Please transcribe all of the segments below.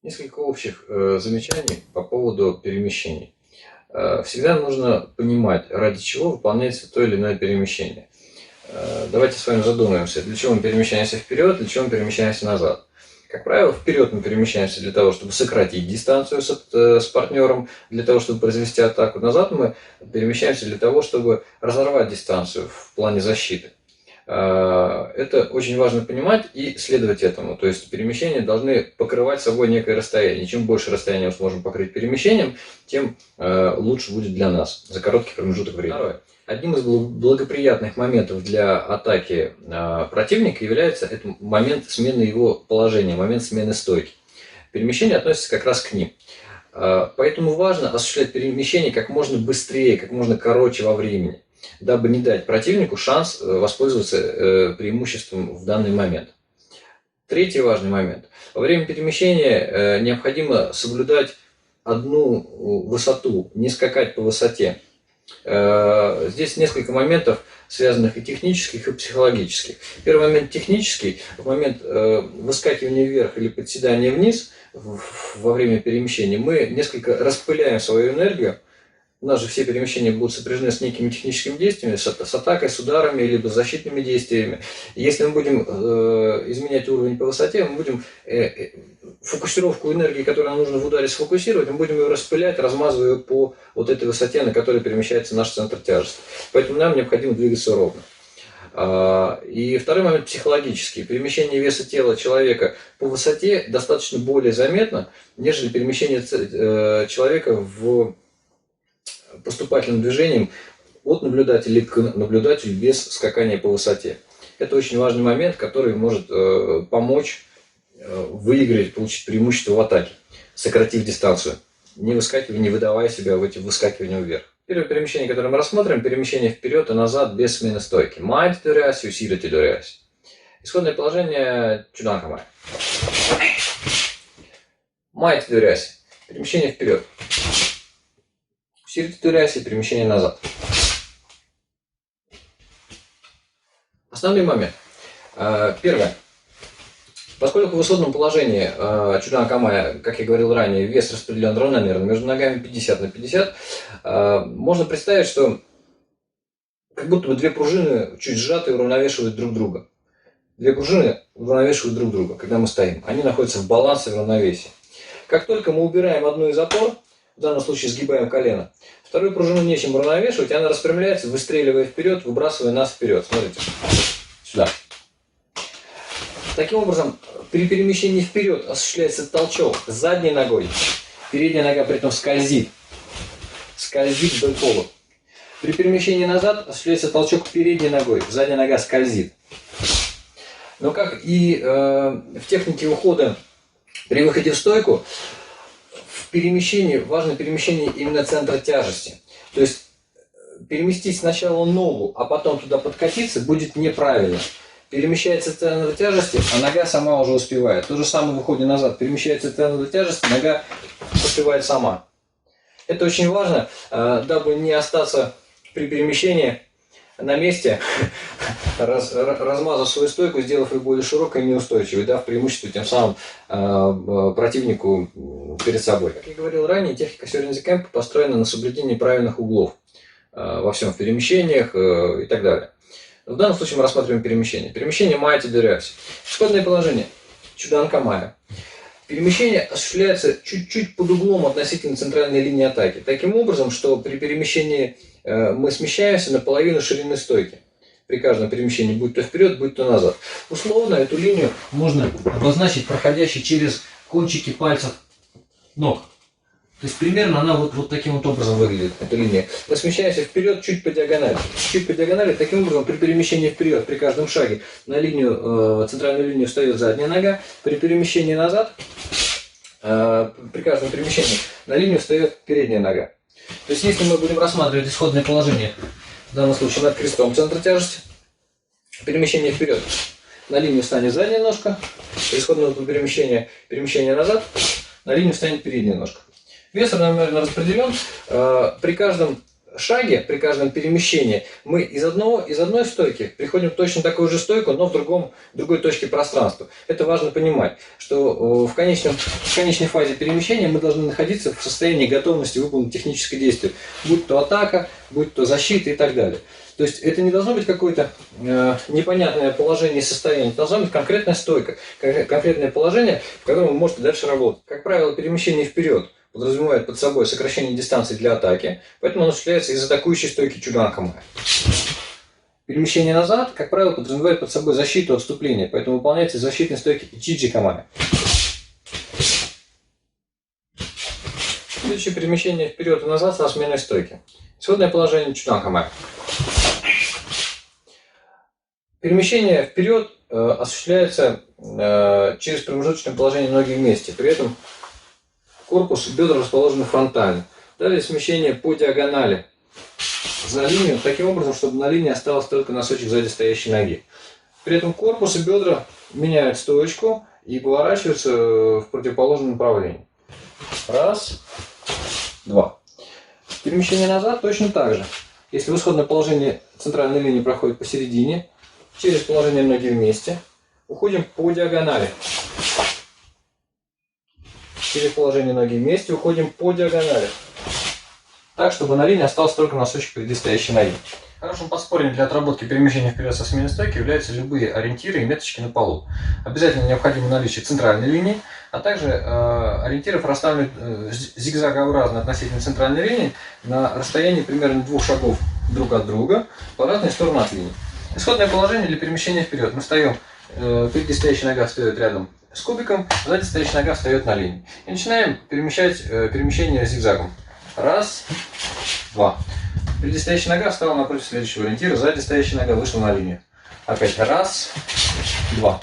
Несколько общих замечаний по поводу перемещений. Всегда нужно понимать, ради чего выполняется то или иное перемещение. Давайте с вами задумаемся, для чего мы перемещаемся вперед, для чего мы перемещаемся назад. Как правило, вперед мы перемещаемся для того, чтобы сократить дистанцию с партнером, для того, чтобы произвести атаку. Назад мы перемещаемся для того, чтобы разорвать дистанцию в плане защиты. Это очень важно понимать и следовать этому. То есть перемещения должны покрывать собой некое расстояние. Чем больше расстояния мы сможем покрыть перемещением, тем лучше будет для нас за короткий промежуток времени. Второе. Одним из благоприятных моментов для атаки противника является этот момент смены его положения, момент смены стойки. Перемещение относится как раз к ним. Поэтому важно осуществлять перемещение как можно быстрее, как можно короче во времени, дабы не дать противнику шанс воспользоваться преимуществом в данный момент. Третий важный момент. Во время перемещения необходимо соблюдать одну высоту, не скакать по высоте. Здесь несколько моментов, связанных и технических, и психологических. Первый момент технический. В момент выскакивания вверх или подседания вниз во время перемещения мы несколько распыляем свою энергию. У нас же все перемещения будут сопряжены с некими техническими действиями, с атакой, с ударами, либо с защитными действиями. Если мы будем изменять уровень по высоте, мы будем фокусировку энергии, которую нам нужно в ударе сфокусировать, мы будем ее распылять, размазывая ее по вот этой высоте, на которой перемещается наш центр тяжести. Поэтому нам необходимо двигаться ровно. И второй момент психологический. Перемещение веса тела человека по высоте достаточно более заметно, нежели перемещение человека в поступательным движением от наблюдателя к наблюдателю без скакания по высоте. Это очень важный момент, который может помочь выиграть, получить преимущество в атаке, сократив дистанцию, не выскакивая, не выдавая себя в эти выскакивания вверх. Первое перемещение, которое мы рассмотрим, перемещение вперед и назад без смены стойки. Майти доряси, усирити доряси. Исходное положение чуданкамай. Майти доряси. Перемещение вперед. Перемещение назад. Основной момент. Первое. Поскольку в исходном положении чуданкамая, как я говорил ранее, вес распределен равномерно между ногами 50 на 50, можно представить, что как будто бы две пружины чуть сжатые уравновешивают друг друга. Две пружины уравновешивают друг друга, когда мы стоим. Они находятся в балансе, в равновесии. Как только мы убираем одну из опор, в данном случае сгибаем колено, вторую пружину нечем уравновешивать, и она распрямляется, выстреливая вперед, выбрасывая нас вперед. Смотрите, сюда. Таким образом, при перемещении вперед осуществляется толчок задней ногой, передняя нога при этом скользит вдоль пола. При перемещении назад осуществляется толчок передней ногой, задняя нога скользит. Но как и в технике ухода при выходе в стойку, в перемещении важно перемещение именно центра тяжести. То есть переместить сначала ногу, а потом туда подкатиться будет неправильно. Перемещается центр тяжести, а нога сама уже успевает. То же самое в выходе назад. Перемещается центр тяжести, нога успевает сама. Это очень важно, дабы не остаться при перемещении на месте, размазав свою стойку, сделав ее более широкой и неустойчивой, дав преимущество тем самым противнику перед собой. Как я говорил ранее, техника Сёрензи Кэмпа построена на соблюдении правильных углов во всем, в перемещениях и так далее. В данном случае мы рассматриваем перемещение. Перемещение майти доряси. Исходное положение. Чуданкамая. Перемещение осуществляется чуть-чуть под углом относительно центральной линии атаки. Таким образом, что при перемещении мы смещаемся на половину ширины стойки. При каждом перемещении, будь то вперед, будь то назад. Условно эту линию можно обозначить проходящей через кончики пальцев ног. То есть примерно она вот таким вот образом выглядит, эта линия. Мы смещаемся вперед чуть по диагонали. Чуть по диагонали, таким образом при перемещении вперед, при каждом шаге на линию, центральную линию встает задняя нога. При перемещении назад, при каждом перемещении на линию встает передняя нога. То есть если мы будем рассматривать исходное положение, в данном случае над крестом центра тяжести, перемещение вперед, на линию встанет задняя ножка, при исходном перемещении назад, на линию встанет передняя ножка. Вес равномерно распределен. При каждом шаге, при каждом перемещении, мы из одной стойки приходим в точно такую же стойку, но в другой точке пространства. Это важно понимать, что в конечной фазе перемещения мы должны находиться в состоянии готовности выполнить техническое действие, будь то атака, будь то защита и так далее. То есть это не должно быть какое-то непонятное положение и состояние, это должна быть конкретная стойка, конкретное положение, в котором вы можете дальше работать. Как правило, перемещение вперед подразумевает под собой сокращение дистанции для атаки, поэтому оно осуществляется из атакующей стойки Чуганкамай. Перемещение назад, как правило, подразумевает под собой защиту отступления, поэтому выполняется из защитной стойки Ичиджи-камай. Следующее перемещение вперед и назад со сменой стойки. Исходное положение Чуганкамай. Перемещение вперед осуществляется через промежуточное положение ноги вместе. При этом корпус и бедра расположены фронтально. Далее смещение по диагонали за линию, таким образом, чтобы на линии остался только носочек сзади стоящей ноги. При этом корпус и бедра меняют стоечку и поворачиваются в противоположном направлении. Раз, два. Перемещение назад точно так же. Если в исходное положение центральной линии проходит посередине, через положение ноги вместе, уходим по диагонали. Через положение ноги вместе уходим по диагонали. Так, чтобы на линии остался только носочек впереди стоящей ноги. Хорошим подспорьем для отработки перемещения вперед со сменой стойки являются любые ориентиры и меточки на полу. Обязательно необходимо наличие центральной линии, а также ориентиров расставлены зигзагообразно относительно центральной линии на расстоянии примерно 2 шагов друг от друга по разные стороны от линии. Исходное положение для перемещения вперед. Мы встаем, впереди стоящая нога встает рядом с кубиком, сзади стоящая нога встает на линии. И начинаем перемещать перемещение зигзагом. Раз, два. Впереди стоящая нога встала напротив следующего ориентира, сзади стоящая нога вышла на линию. Опять раз, два.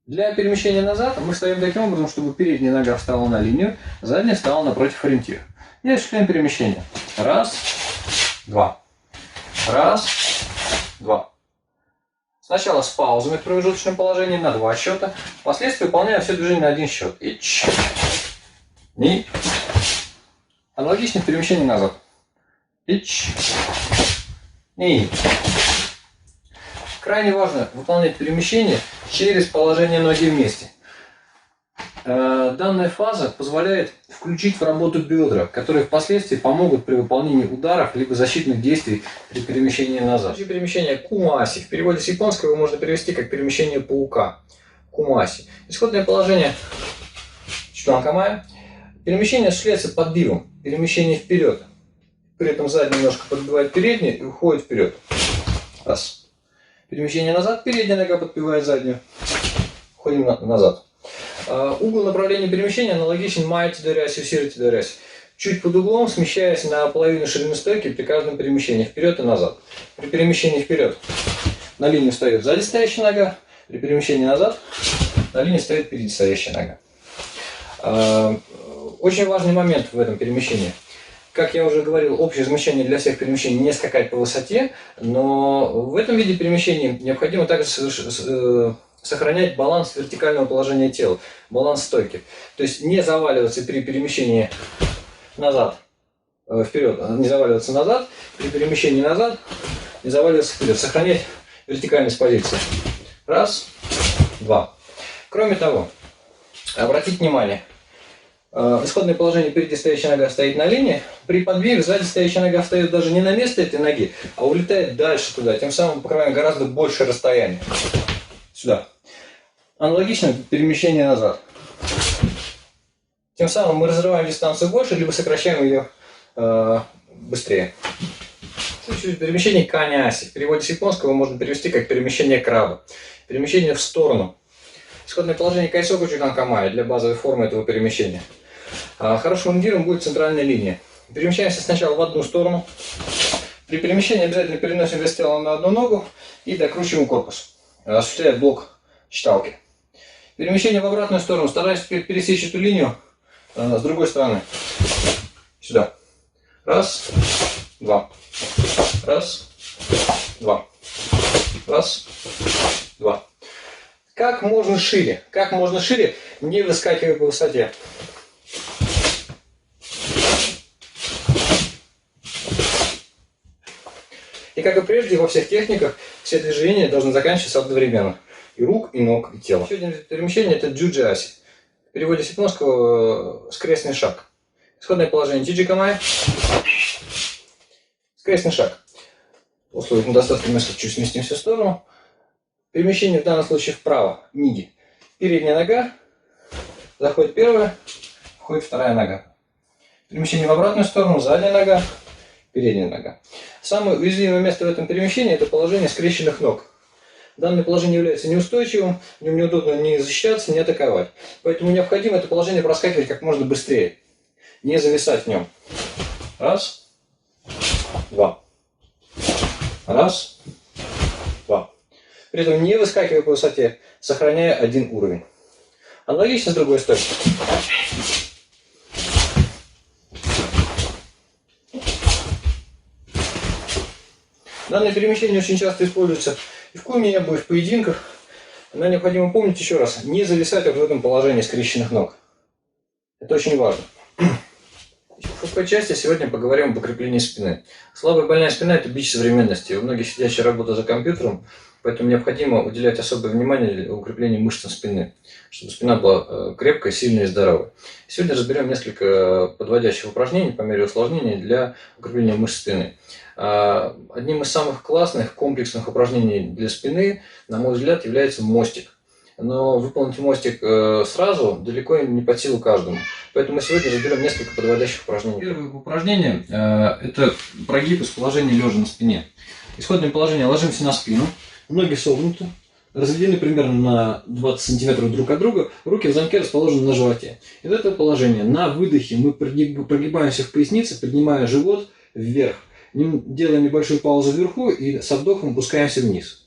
Для перемещения назад мы встаем таким образом, чтобы передняя нога встала на линию, задняя встала напротив ориентира. И осуществляем перемещение. Раз, два. Раз, два. Сначала с паузами в промежуточном положении на 2 счета, впоследствии выполняем все движения на 1 счет. И аналогично перемещение назад. И крайне важно выполнять перемещение через положение ноги вместе. Данная фаза позволяет включить в работу бедра, которые впоследствии помогут при выполнении ударов либо защитных действий при перемещении назад. Перемещение кумаси. В переводе с японского его можно перевести как перемещение паука. Кумаси. Исходное положение Чуганкамай. Перемещение осуществляется подбивом. Перемещение вперед. При этом задняя ножка подбивает переднюю и уходит вперед. Раз. Перемещение назад. Передняя нога подбивает заднюю. Уходим назад. Угол направления перемещения аналогичен майти доряси, сирти доряси. Чуть под углом, смещаясь на половину ширины стойки при каждом перемещении вперед и назад. При перемещении вперед на линию встает сзади стоящая нога, при перемещении назад на линии стоит впереди стоящая нога. Очень важный момент в этом перемещении. Как я уже говорил, общее замечание для всех перемещений не скакать по высоте, но в этом виде перемещения необходимо также сохранять баланс вертикального положения тела, баланс стойки. То есть не заваливаться при перемещении назад, вперед, не заваливаться назад, при перемещении назад, не заваливаться вперед. Сохранять вертикальность позиции. Раз, два. Кроме того, обратите внимание, исходное положение впереди стоящая нога стоит на линии, при подбиве сзади стоящая нога встает даже не на место этой ноги, а улетает дальше туда, тем самым покрываем гораздо большее расстояние. Сюда. Аналогично перемещение назад. Тем самым мы разрываем дистанцию больше, либо сокращаем ее быстрее. Следующее перемещение каняси. В переводе с японского можно перевести как перемещение краба. Перемещение в сторону. Исходное положение кайсоку Чуганкамай для базовой формы этого перемещения. Хорошим ориентиром будет центральная линия. Перемещаемся сначала в одну сторону. При перемещении обязательно переносим вес тела на одну ногу и докручиваем корпус. Осуществляет блок считалки. Перемещение в обратную сторону. Стараюсь пересечь эту линию с другой стороны. Сюда. Раз, два. Раз, два. Раз, два. Как можно шире. Как можно шире, не выскакивая по высоте. как и прежде, во всех техниках все движения должны заканчиваться одновременно. И рук, и ног, и тела. Еще один вид перемещения – это джиу-джитсу. В переводе с японского скрестный шаг. Исходное положение джиджи-камай. Скрестный шаг. В условиях недостатка места чуть сместимся в сторону. Перемещение в данном случае вправо. Ниги. Передняя нога. Заходит первая. Входит вторая нога. Перемещение в обратную сторону. Задняя нога. Передняя нога. Самое уязвимое место в этом перемещении – это положение скрещенных ног. Данное положение является неустойчивым, в нем неудобно ни защищаться, ни атаковать. Поэтому необходимо это положение проскакивать как можно быстрее. Не зависать в нем. Раз. Два. Раз. Два. При этом не выскакивая по высоте, сохраняя один уровень. Аналогично с другой стороны. Данное перемещение очень часто используется и в куме, и в поединках. Но необходимо помнить еще раз, не зависать вот в этом положении скрещенных ног. Это очень важно. В какой части сегодня поговорим об укреплении спины. Слабая больная спина – это бич современности. У многих сидящая работа за компьютером, поэтому необходимо уделять особое внимание укреплению мышц спины, чтобы спина была крепкой, сильной и здоровой. Сегодня разберем несколько подводящих упражнений по мере усложнений для укрепления мышц спины. Одним из самых классных комплексных упражнений для спины, на мой взгляд, является мостик. Но выполнить мостик сразу далеко не под силу каждому. Поэтому мы сегодня разберем несколько подводящих упражнений. Первое упражнение – это прогиб из положения лежа на спине. Исходное положение – ложимся на спину, ноги согнуты, разведены примерно на 20 см друг от друга, руки в замке расположены на животе. Из этого положения на выдохе мы прогибаемся в пояснице, поднимая живот вверх. Делаем небольшую паузу вверху и со вдохом опускаемся вниз.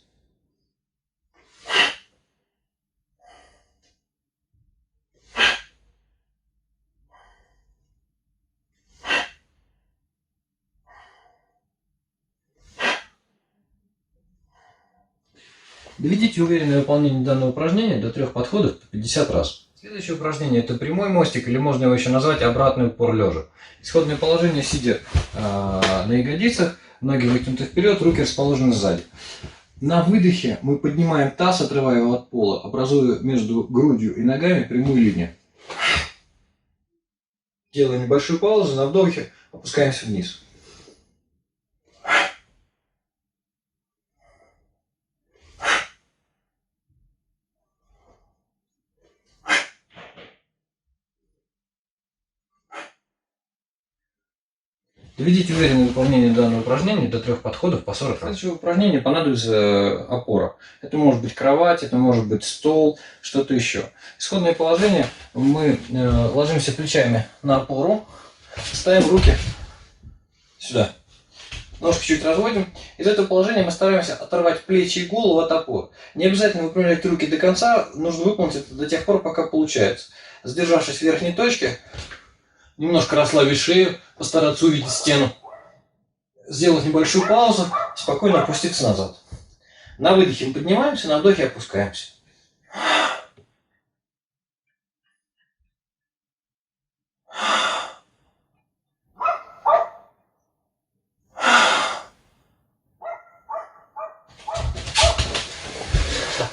Доведите уверенное выполнение данного упражнения до 3 подходов по 50 раз. Следующее упражнение – это прямой мостик, или можно его еще назвать обратный упор лежа. Исходное положение, сидя на ягодицах, ноги вытянуты вперед, руки расположены сзади. На выдохе мы поднимаем таз, отрывая его от пола, образуя между грудью и ногами прямую линию. Делаем небольшую паузу, на вдохе опускаемся вниз. Доведите уверенное выполнение данного упражнения до 3 подходов по 40 раз. Следующее упражнение понадобится опора. Это может быть кровать, это может быть стол, что-то еще. Исходное положение: мы ложимся плечами на опору, ставим руки сюда, ножки чуть разводим. Из этого положения мы стараемся оторвать плечи и голову от опоры. Не обязательно выпрямлять руки до конца, нужно выполнить это до тех пор, пока получается. Сдержавшись в верхней точке, немножко расслабить шею, постараться увидеть стену. Сделать небольшую паузу, спокойно опуститься назад. На выдохе мы поднимаемся, на вдохе опускаемся.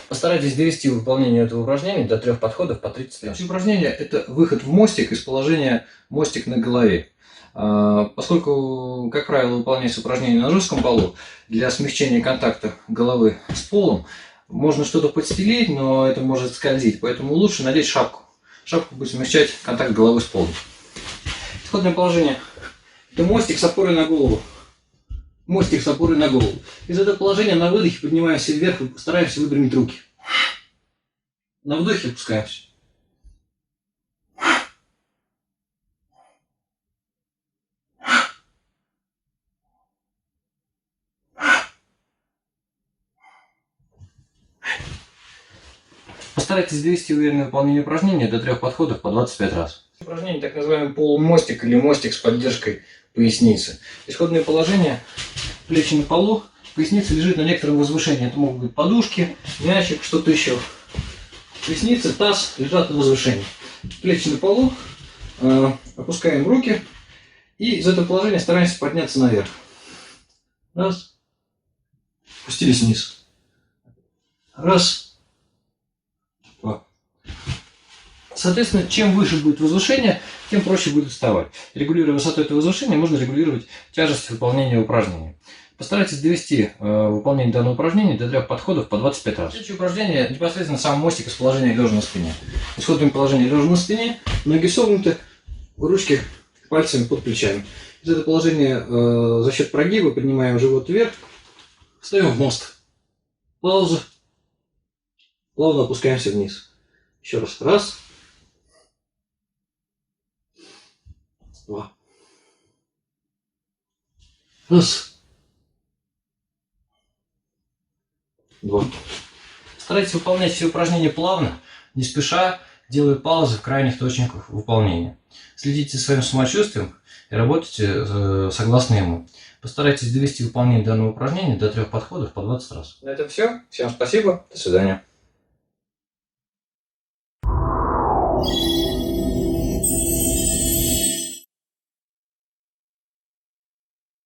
Постарайтесь довести выполнение этого упражнения до 3 подходов по 30 раз. Следующее упражнение – это выход в мостик из положения мостик на голове. Поскольку, как правило, выполняется упражнение на жестком полу, для смягчения контакта головы с полом можно что-то подстелить, но это может скользить, поэтому лучше надеть шапку. Шапка будет смягчать контакт головы с полом. Исходное положение – это мостик с опорой на голову. Мостик с опорой на голову. Из этого положения на выдохе поднимаемся вверх и стараемся выпрямить руки. На вдохе опускаемся. Постарайтесь довести уверенное выполнение упражнения до 3 подходов по 25 раз. Упражнение так называемый полумостик или мостик с поддержкой поясницы. Исходное положение: плечи на полу, поясница лежит на некотором возвышении. Это могут быть подушки, мячик, что-то еще. Поясница, таз лежат на возвышении. Плечи на полу, опускаем руки и из этого положения стараемся подняться наверх. Раз, Спустились вниз. Раз, два. Соответственно, чем выше будет возвышение, тем проще будет вставать. Регулируя высоту этого возвышения, можно регулировать тяжесть выполнения упражнения. Постарайтесь довести выполнение данного упражнения до 3 подходов по 25 раз. Следующее упражнение непосредственно сам мостик из положения лежа на спине. Исходное положение лежа на спине, ноги согнуты, ручки пальцами под плечами. Из этого положения за счет прогиба поднимаем живот вверх, встаем в мост. Пауза. Плавно опускаемся вниз. Еще раз. Раз. Два. Раз. Два. Старайтесь выполнять все упражнения плавно, не спеша, делая паузы в крайних точках выполнения. Следите за своим самочувствием и работайте согласно ему. Постарайтесь довести выполнение данного упражнения до 3 подходов по 20 раз. На этом все. Всем спасибо. До свидания.